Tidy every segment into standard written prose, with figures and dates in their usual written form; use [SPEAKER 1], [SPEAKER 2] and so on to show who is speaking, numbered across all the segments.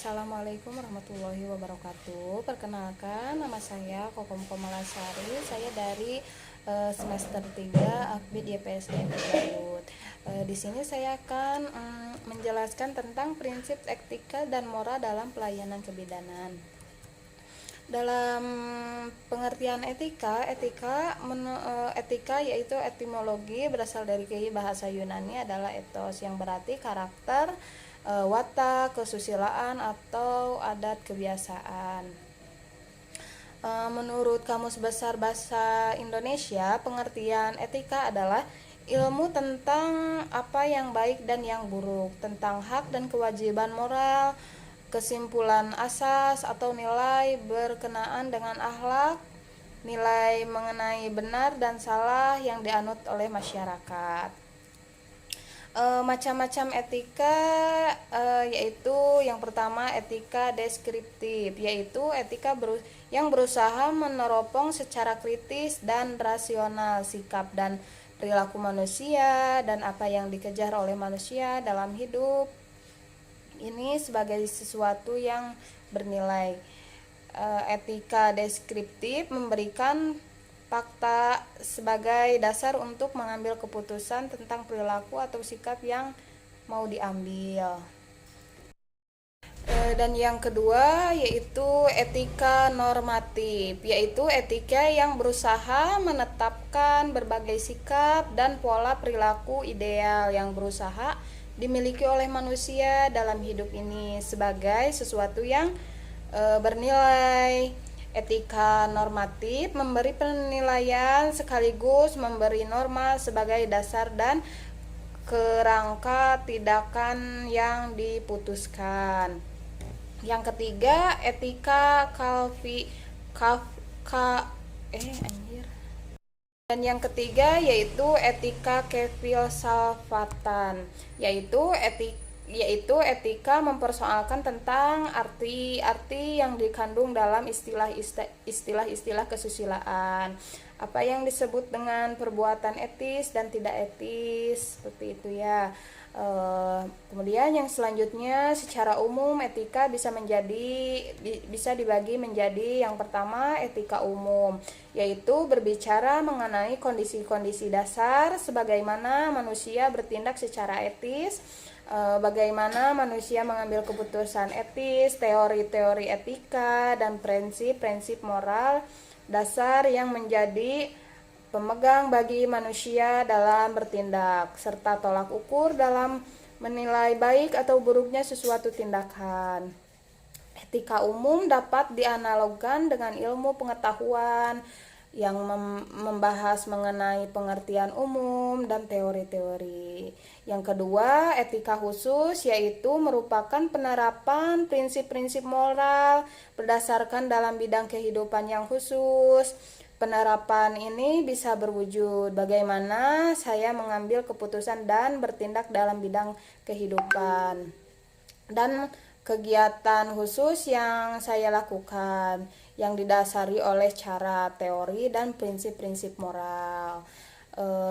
[SPEAKER 1] Assalamualaikum warahmatullahi wabarakatuh. Perkenalkan, nama saya Kokom Komalasari. Saya dari semester 3 Akbid YPSDM Garut. Di sini saya akan menjelaskan tentang prinsip etika dan moral dalam pelayanan kebidanan. Dalam pengertian etika, etika yaitu etimologi berasal dari bahasa Yunani adalah ethos yang berarti karakter, watak, kesusilaan atau adat kebiasaan. Menurut Kamus Besar Bahasa Indonesia, pengertian etika adalah ilmu tentang apa yang baik dan yang buruk, tentang hak dan kewajiban moral, kesimpulan asas atau nilai berkenaan dengan akhlak, nilai mengenai benar dan salah yang dianut oleh masyarakat. Macam-macam etika yaitu yang pertama etika deskriptif, yaitu etika yang berusaha meneropong secara kritis dan rasional sikap dan perilaku manusia dan apa yang dikejar oleh manusia dalam hidup ini sebagai sesuatu yang bernilai. Etika deskriptif memberikan fakta sebagai dasar untuk mengambil keputusan tentang perilaku atau sikap yang mau diambil. Dan yang kedua yaitu etika normatif, yaitu etika yang berusaha menetapkan berbagai sikap dan pola perilaku ideal yang berusaha dimiliki oleh manusia dalam hidup ini sebagai sesuatu yang bernilai. Etika normatif memberi penilaian sekaligus memberi norma sebagai dasar dan kerangka tindakan yang diputuskan. Yang ketiga, etika dan yang ketiga yaitu etika kefilsafatan, yaitu etika mempersoalkan tentang arti-arti yang dikandung dalam istilah kesusilaan, apa yang disebut dengan perbuatan etis dan tidak etis, seperti itu ya. Kemudian yang selanjutnya secara umum etika bisa dibagi menjadi yang pertama etika umum, yaitu berbicara mengenai kondisi-kondisi dasar sebagaimana manusia bertindak secara etis, bagaimana manusia mengambil keputusan etis, teori-teori etika dan prinsip-prinsip moral dasar yang menjadi pemegang bagi manusia dalam bertindak, serta tolak ukur dalam menilai baik atau buruknya sesuatu tindakan. Etika umum dapat dianalogkan dengan ilmu pengetahuan yang membahas mengenai pengertian umum dan teori-teori. Yang kedua, etika khusus yaitu merupakan penerapan prinsip-prinsip moral berdasarkan dalam bidang kehidupan yang khusus. Penerapan ini bisa berwujud bagaimana saya mengambil keputusan dan bertindak dalam bidang kehidupan dan kegiatan khusus yang saya lakukan yang didasari oleh cara teori dan prinsip-prinsip moral.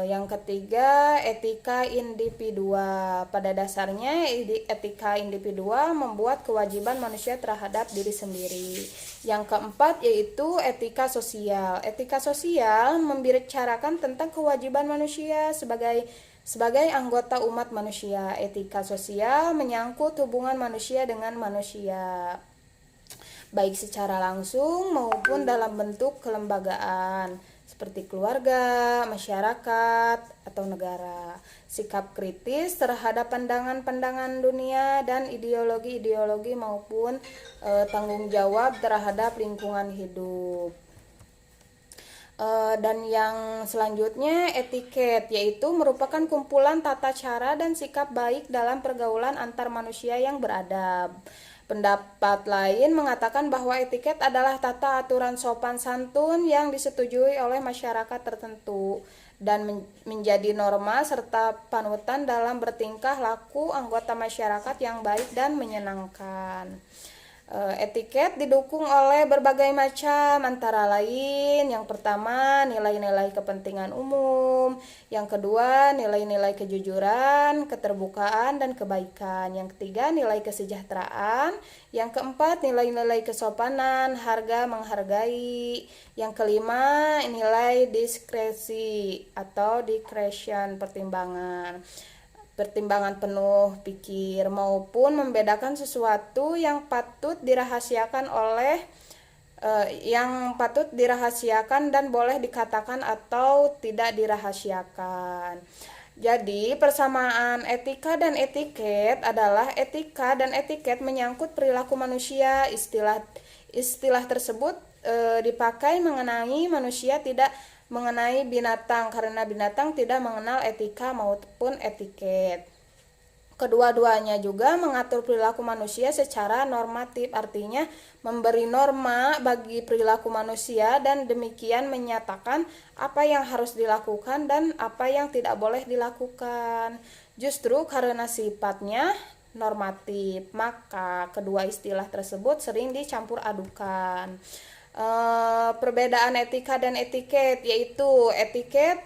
[SPEAKER 1] Yang ketiga, etika individua. Pada dasarnya etika individua membuat kewajiban manusia terhadap diri sendiri. Yang keempat yaitu etika sosial. Etika sosial membicarakan tentang kewajiban manusia sebagai anggota umat manusia. Etika sosial menyangkut hubungan manusia dengan manusia, baik secara langsung maupun dalam bentuk kelembagaan seperti keluarga, masyarakat, atau negara. Sikap kritis terhadap pandangan-pandangan dunia dan ideologi-ideologi maupun tanggung jawab terhadap lingkungan hidup. Dan yang selanjutnya etiket, yaitu merupakan kumpulan tata cara dan sikap baik dalam pergaulan antar manusia yang beradab. Pendapat lain mengatakan bahwa etiket adalah tata aturan sopan santun yang disetujui oleh masyarakat tertentu dan menjadi norma serta panutan dalam bertingkah laku anggota masyarakat yang baik dan menyenangkan. Etiket didukung oleh berbagai macam, antara lain yang pertama nilai-nilai kepentingan umum, yang kedua nilai-nilai kejujuran, keterbukaan, dan kebaikan, yang ketiga nilai kesejahteraan, yang keempat nilai-nilai kesopanan, harga menghargai, yang kelima nilai diskresi atau discretion, pertimbangan penuh pikir, maupun membedakan sesuatu yang patut dirahasiakan dan boleh dikatakan atau tidak dirahasiakan. Jadi, persamaan etika dan etiket adalah etika dan etiket menyangkut perilaku manusia. Istilah tersebut dipakai mengenai manusia, tidak mengenai binatang, karena binatang tidak mengenal etika maupun etiket. Kedua-duanya juga mengatur perilaku manusia secara normatif, artinya memberi norma bagi perilaku manusia dan demikian menyatakan apa yang harus dilakukan dan apa yang tidak boleh dilakukan. Justru karena sifatnya normatif, maka kedua istilah tersebut sering dicampur adukan. Perbedaan etika dan etiket, yaitu etiket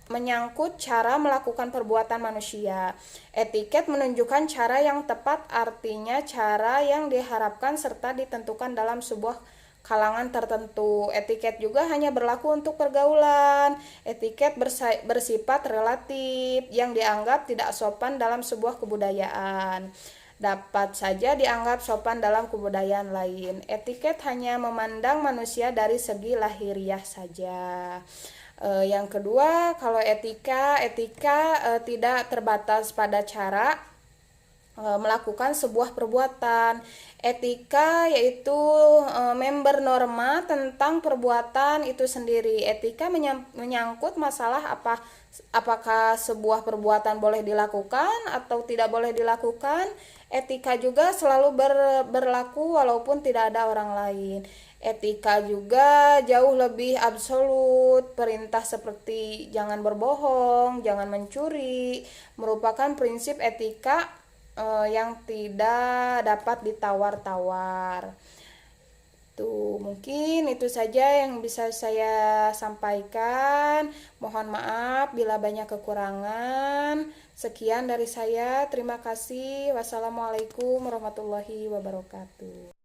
[SPEAKER 1] menyangkut cara melakukan perbuatan manusia. Etiket menunjukkan cara yang tepat, artinya cara yang diharapkan serta ditentukan dalam sebuah kalangan tertentu. Etiket juga hanya berlaku untuk pergaulan. Etiket bersifat relatif, yang dianggap tidak sopan dalam sebuah kebudayaan dapat saja dianggap sopan dalam kebudayaan lain. Etiket hanya memandang manusia dari segi lahiriah saja. Yang kedua, kalau etika tidak terbatas pada cara melakukan sebuah perbuatan. Etika yaitu member norma tentang perbuatan itu sendiri. Etika menyangkut masalah apakah sebuah perbuatan boleh dilakukan atau tidak boleh dilakukan. Etika juga selalu berlaku walaupun tidak ada orang lain. Etika juga jauh lebih absolut. Perintah seperti jangan berbohong, jangan mencuri merupakan prinsip etika yang tidak dapat ditawar-tawar. Mungkin itu saja yang bisa saya sampaikan. Mohon maaf bila banyak kekurangan. Sekian dari saya. Terima kasih. Wassalamualaikum warahmatullahi wabarakatuh.